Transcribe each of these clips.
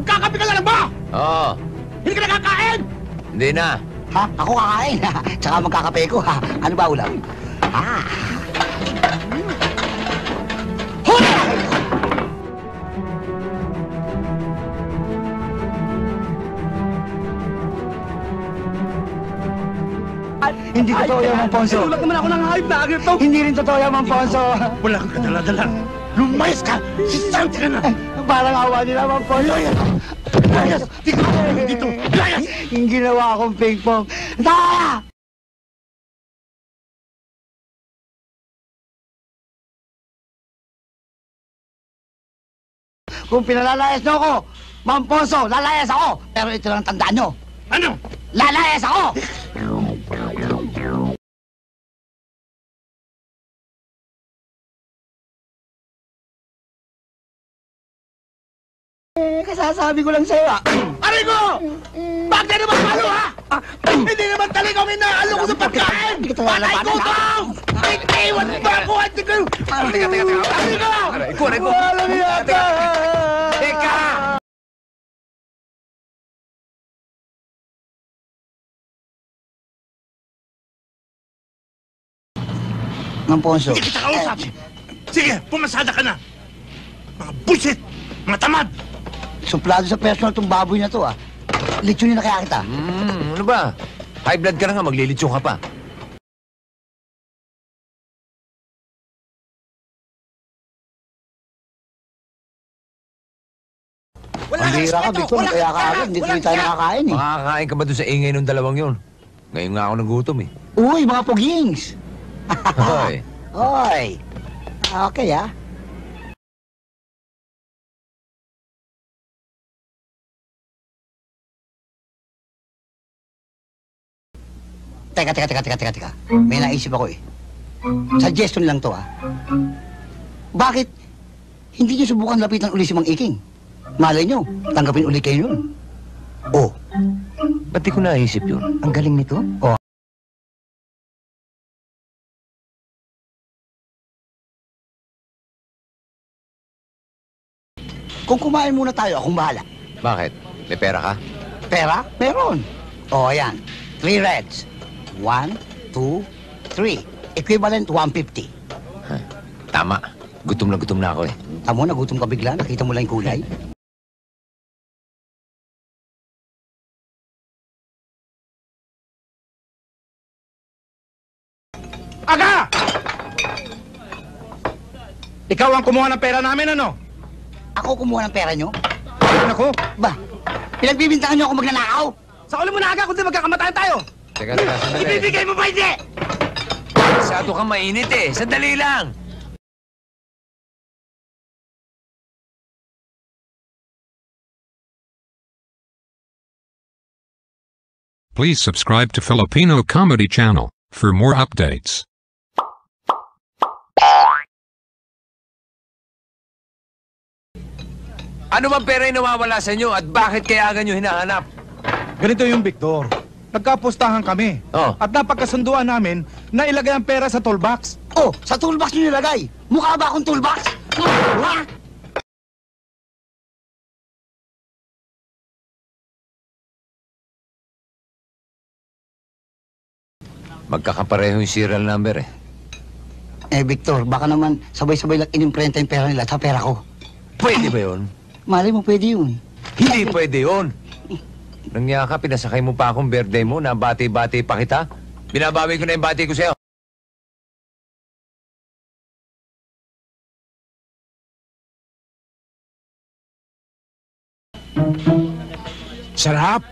Magkakape ka na lang ba? Oo. Hindi ka nakakain? Hindi na. Ha? Ako kakain, ha? Tsaka magkakape ko, ha? Ano ba ulam? Ah! Hoy! Hindi totoo yan, Mang Ponso. Sinulat naman ako ng hayop na agad to. Hindi rin totoo yan, Mang Ponso. Wala kang kadala-dala. Lumayas ka! Sisante ka na! Parang awa nila, Mang Ponso. Layas! Dito! Dito! Layas! Yung ginawa akong ping-pong. Tara! Kung pinalalayas nyo ako, Mang Ponso, lalayas ako. Pero ito lang tandaan nyo. Ano? Lalayas ako! Kasasabi ko lang sa'yo, ah. Aray ko! Bakit naman malo, ha? Hindi naman talaga may naalo ko sa pagkain! Patay ko to! Iwan ba ako? Teka! Aray ko! Aray ko! Walang yata! Teka! Mang Ponso. Hindi kita kausap! Sige, pumasada ka na! Mga bullshit! Mga tamad! Suplado sa personal tong baboy na to, ah. Litsunin na kaya kita. Ano ba? High blood ka na nga, maglilitsyo ka pa. Ang bira ka, Victor. Kaya ka agad. Hindi tuloy tayo nakakain, eh. Makakain ka ba doon sa ingay ng dalawang yun? Ngayon nga ako nagutom eh. Uy, mga pugings! Hoy. Hoy! Okay, ah. Teka. May naisip ako, eh. Suggestion lang to, ah. Bakit hindi niyo subukan lapitan uli si Mang Iking? Malay niyo, tanggapin uli kayo nun. Oh, Ba't di ko naisip yun? Ang galing nito. oh. Kung kumain muna tayo, akong bahala. Bakit? May pera ka? Pera? Meron. Oh, ayan. 3 reds. 1, 2, 3. Equivalent 150. Tama. Gutom na ako eh. Tamo, nagutom ka bigla. Nakita mo lang yung kulay. Aga! Ikaw ang kumuha ng pera namin, ano? Ako kumuha ng pera nyo? Ayun ako. Ba, pinagbibintangan nyo ako magnanakaw? Sa uli mo na aga, kundi magkakamatayan tayo. Teka, sandali. Ibibigay mo ba hindi? Masyado kang mainit eh. Sandali lang. Please subscribe to Filipino Comedy Channel for more updates. Ano bang pera yung nawawala sa inyo at bakit kaya ganyo hinahanap? Ganito yung Victor. Nagkapustahan kami. Oh. At napagkasunduan namin na ilagay ang pera sa toolbox. Oh, sa toolbox nyo nilagay. Mukha ba akong toolbox? Ha? Magkakapareho yung serial number eh. Eh, Victor, baka naman sabay-sabay lang inimprenta yung pera nila sa pera ko. Pwede ba yun? Malay mo, pwede yun. Hindi pwede yun. Nangya ka, pinasakay mo pa akong birthday mo na bati-bati pa kita. Binabawi ko na yung bati ko sa'yo. Sarap!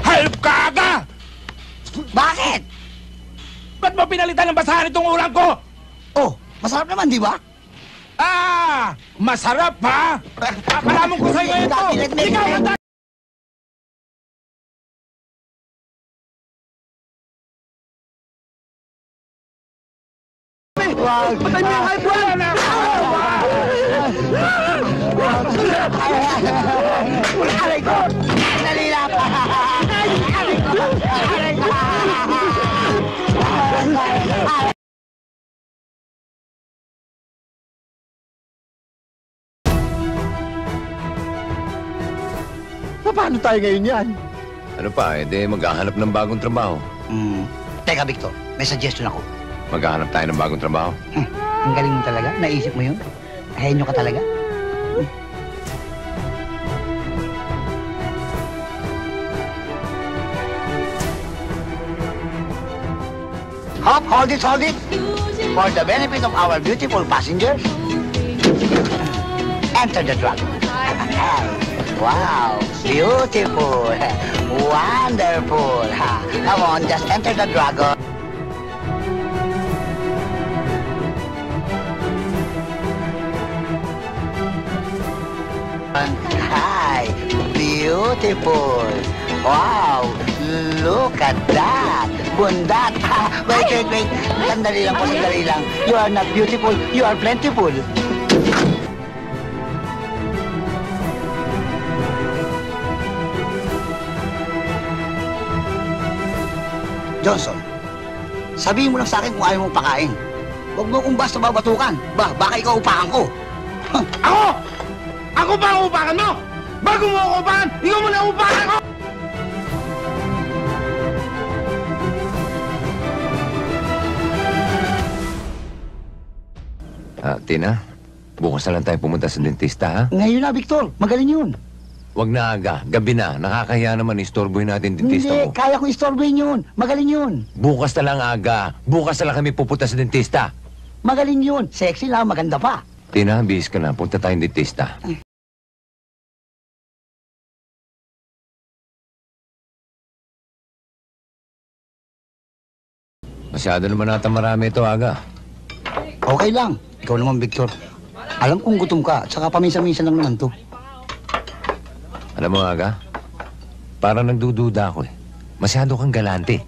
Hayop ka aga! Bakit? Ba't mo pinalitan ng basahan itong ulam ko? Oh, masarap naman, di ba? Ah! Masarap, ha? Palamon ko sa'yo ito! Ikaw ang Wag! Patay mo yung high blood! Aray ko! Nalila pa! Aray ko! Aray ko! Paano tayo ngayon yan? Ano pa, maghahanap ng bagong trabaho. Teka, Victor. May suggestion ako. Maghahanap tayo ng bagong trabaho. Ang galing mo talaga. Naisip mo yun. Henyo ka talaga. Hop, hold it, hold it. For the benefit of our beautiful passengers, enter the dragon. Wow, beautiful, wonderful. Come on, just enter the dragon. Hi, beautiful. Wow, look at that. Bundat. Wait. Sandali lang po, sandali lang. You are not beautiful, you are plentiful. Johnson, sabihin mo lang sa akin kung ayaw mong pakain. Huwag mo kung basta babatukan. Baka ikaw upakan ko. Ako! Ako pa ang upakan mo! Bago mo ako upakan, ikaw mo na upakan ko! Tina, bukas na lang tayo pumunta sa dentista, ha? Ngayon na, Victor. Magaling yun. Wag na aga, gabi na. Nakakahiya naman, istorbohin natin dentista Hindi, mo. kaya kong istorbohin yun. Magaling yun. Bukas na lang aga. Bukas na lang kami pupunta sa dentista. Magaling yun. Sexy lang, maganda pa. Tina, bihis ka na. Punta tayong dentista. Masyado naman nata marami ito, aga. Okay lang. Ikaw naman, Victor. Alam kong gutom ka, at saka paminsan-minsan lang naman to. Alam mo, aga, parang nagdududa ako eh. Masyado kang galante.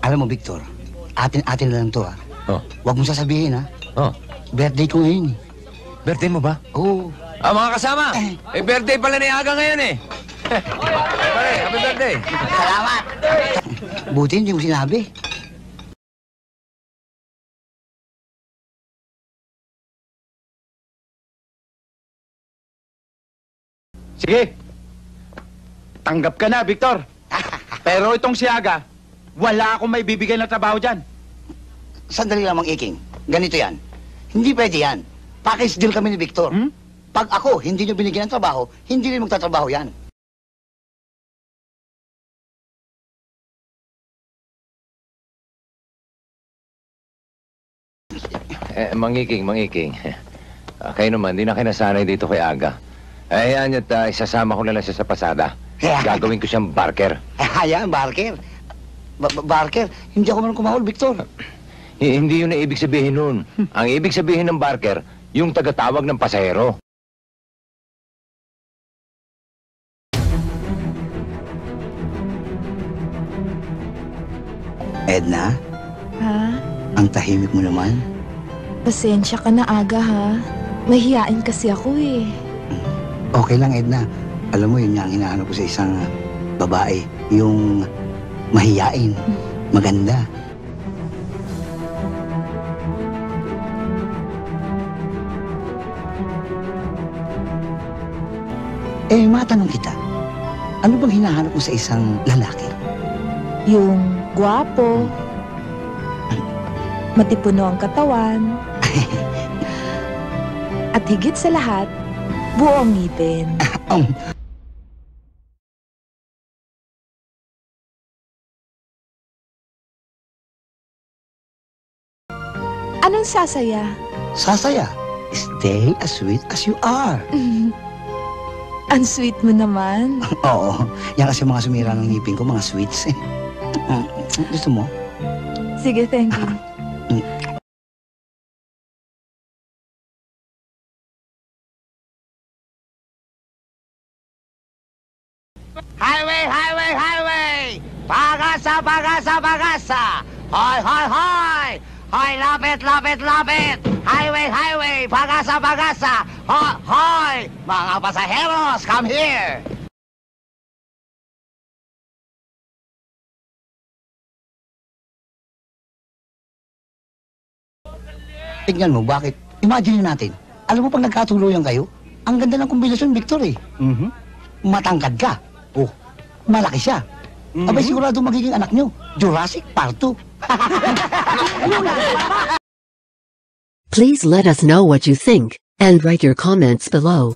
Alam mo, Victor, atin na lang to, ha? Oh, Huwag mo sasabihin, ha? oh. Birthday ko ngayon, eh. Birthday mo ba? Oo. Mga kasama! Birthday pala ni Aga ngayon eh. Pare, happy birthday. Salamat. Buti hindi mo sinabi. Sige. Tanggap ka na, Victor. Pero itong si Aga, wala akong may bibigay na trabaho dyan. Sandali lang, Mang Iking. Ganito yan. Hindi pwede yan. Package deal kami ni Victor. Pag ako, hindi nyo binigyan ng trabaho, hindi rin magtatrabaho yan. Mangiking. Kayo naman, di na kayo nasanay dito kay Aga. Ayan, isasama ko na lang siya sa pasada. Gagawin ko siyang barker. Ayan, Barker. Barker, hindi ako marunong kumahol, Victor. Hindi yun ang ibig sabihin nun. Ang ibig sabihin ng barker, yung tagatawag ng pasahero. Edna, Ha? ang tahimik mo naman. Pasensya ka na, Aga, ha? Mahihain kasi ako eh. Okay lang, Edna. Alam mo, yun nga ang hinahanap ko sa isang babae. Yung mahiyain, maganda. Matanong kita. Ano bang hinahanap mo sa isang lalaki? Yung gwapo, matipuno ang katawan, at higit sa lahat, buong ngipin. Anong sasaya? Sasaya. Stay as sweet as you are. Ang sweet mo naman. Oo. Yan kasi mga sumira ng ngipin ko, mga sweets. Gusto mo? Sige, thank you. Highway, highway, highway! Pagasa, pagasa, pagasa! Hoy, hoy, hoy! Hoy, lapit, lapit, lapit! Highway, highway! Pagasa, pagasa! Hoy, hoy! Mga pasaheros, come here! Tignan mo, bakit? Imagine natin. Alam mo pag nagkatuluyan kayo, ang ganda ng kombinasyon, Victor eh. Matangkad ka. Oh, malaki siya. Abay sigurado magiging anak nyo. Jurassic Park 2. Please let us know what you think, and write your comments below.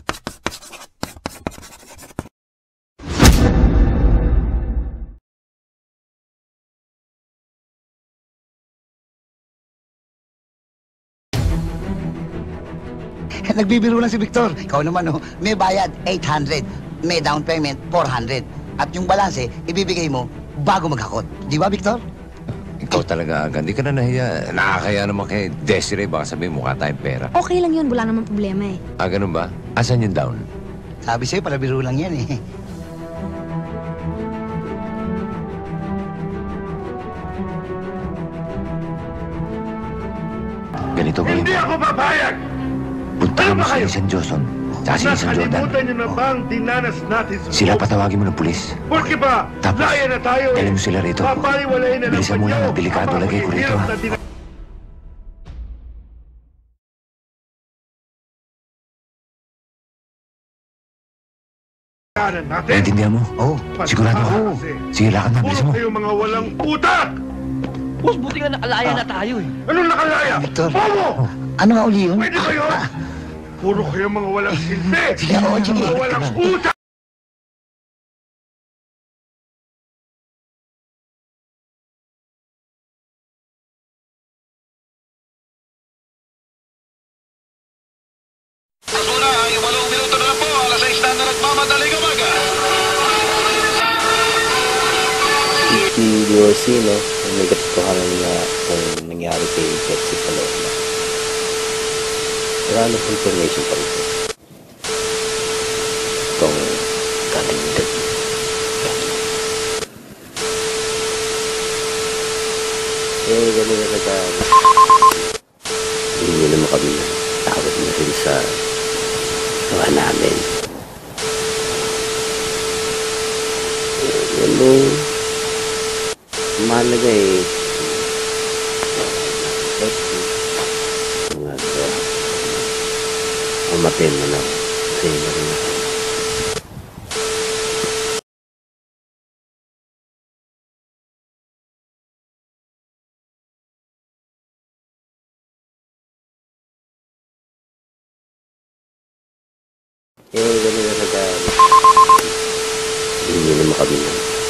Nagbibiro lang si Victor. Ikaw naman, oh, may bayad 800, may down payment 400. At yung balanse, ibibigay mo bago maghakot. Di ba, Victor? Ikaw talaga, Aga. Hindi ka na nahiya. Nakakaya naman kay Desiree. Baka sabihin mukha tayong pera. Okay lang yun, wala namang problema eh. Ah, ganun ba? Asan yung down? Sabi sa'yo, palabiro lang yan eh. Ganito gawin Hindi mo. ako papayag! Puntahan mo Ano ba si kayo? San Joson. Tsaka si San Jordan. Nakalimutan niyo na ba ang dinanas natin sa Sila loob? patawagin mo ng pulis. Porque ba, Tapos, laya na tayo eh. dalhin mo sila rito. Papaliwalayin na lang Bilisan mo lang, delikado lagay ko rito, ha? Natin. Naintindihan mo? Oo. Sigurado ka? Sige, lakad na. Puro Bilisan mo. kayo mga walang utak! Boss, buti nga nakalaya na tayo eh. Anong nakalaya? Victor. Bobo! Ano nga uli yun? Pwede ba yun? Puro kayo mga walang silbi! Sige, oo, sige. Mga walang utak! Si DOC, no, may katotohanan na kung nangyari kay Betsy Paloma. Wala na information pa rito. Kung kaligtad. Ganun na nag hindi nyo naman kami tawad na rin sa gawa namin. Ganun. Mahalaga eh. Mga gawa. Umatin mo na. Sa'yo na rin ako. Ganun na talaga. Hindi nyo naman kami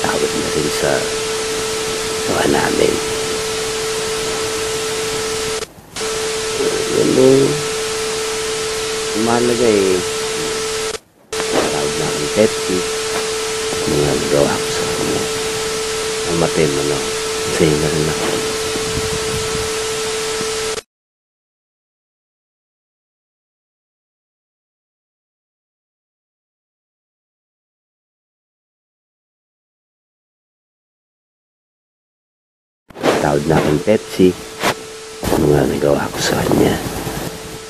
tawad na rin sa gawa namin. Ganun. Mahalaga eh. Tawad na akong Pepsi. Mga nagawa ko sa kanya. Umatin mo na. Sa'yo na rin ako. Tawad na akong Pepsi. Mga nagawa ko sa kanya.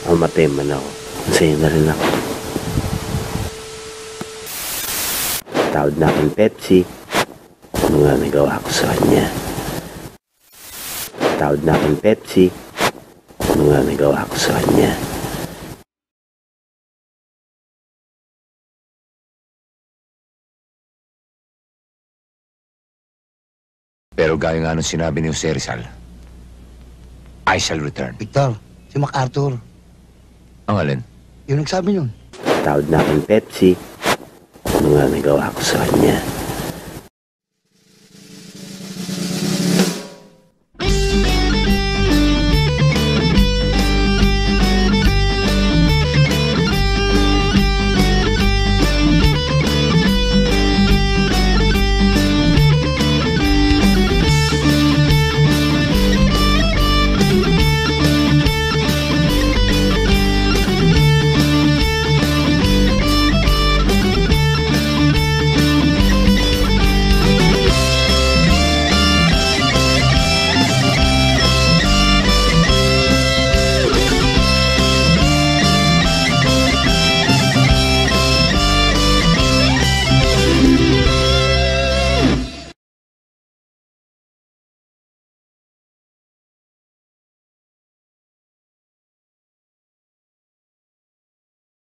Mamatay man ako. Sa'yo na rin ako. Tawad na akong Pepsi. Mga nagawa ko sa kanya. Tawad na akong Pepsi. Mga nagawa ko sa kanya. Pero gaya nga nung sinabi ni Jose Rizal, I shall return. Victor, si MacArthur. Ang alin? Yung nagsabi nun. Tawad na akong Pepsi. Mga nagawa ko sa kanya.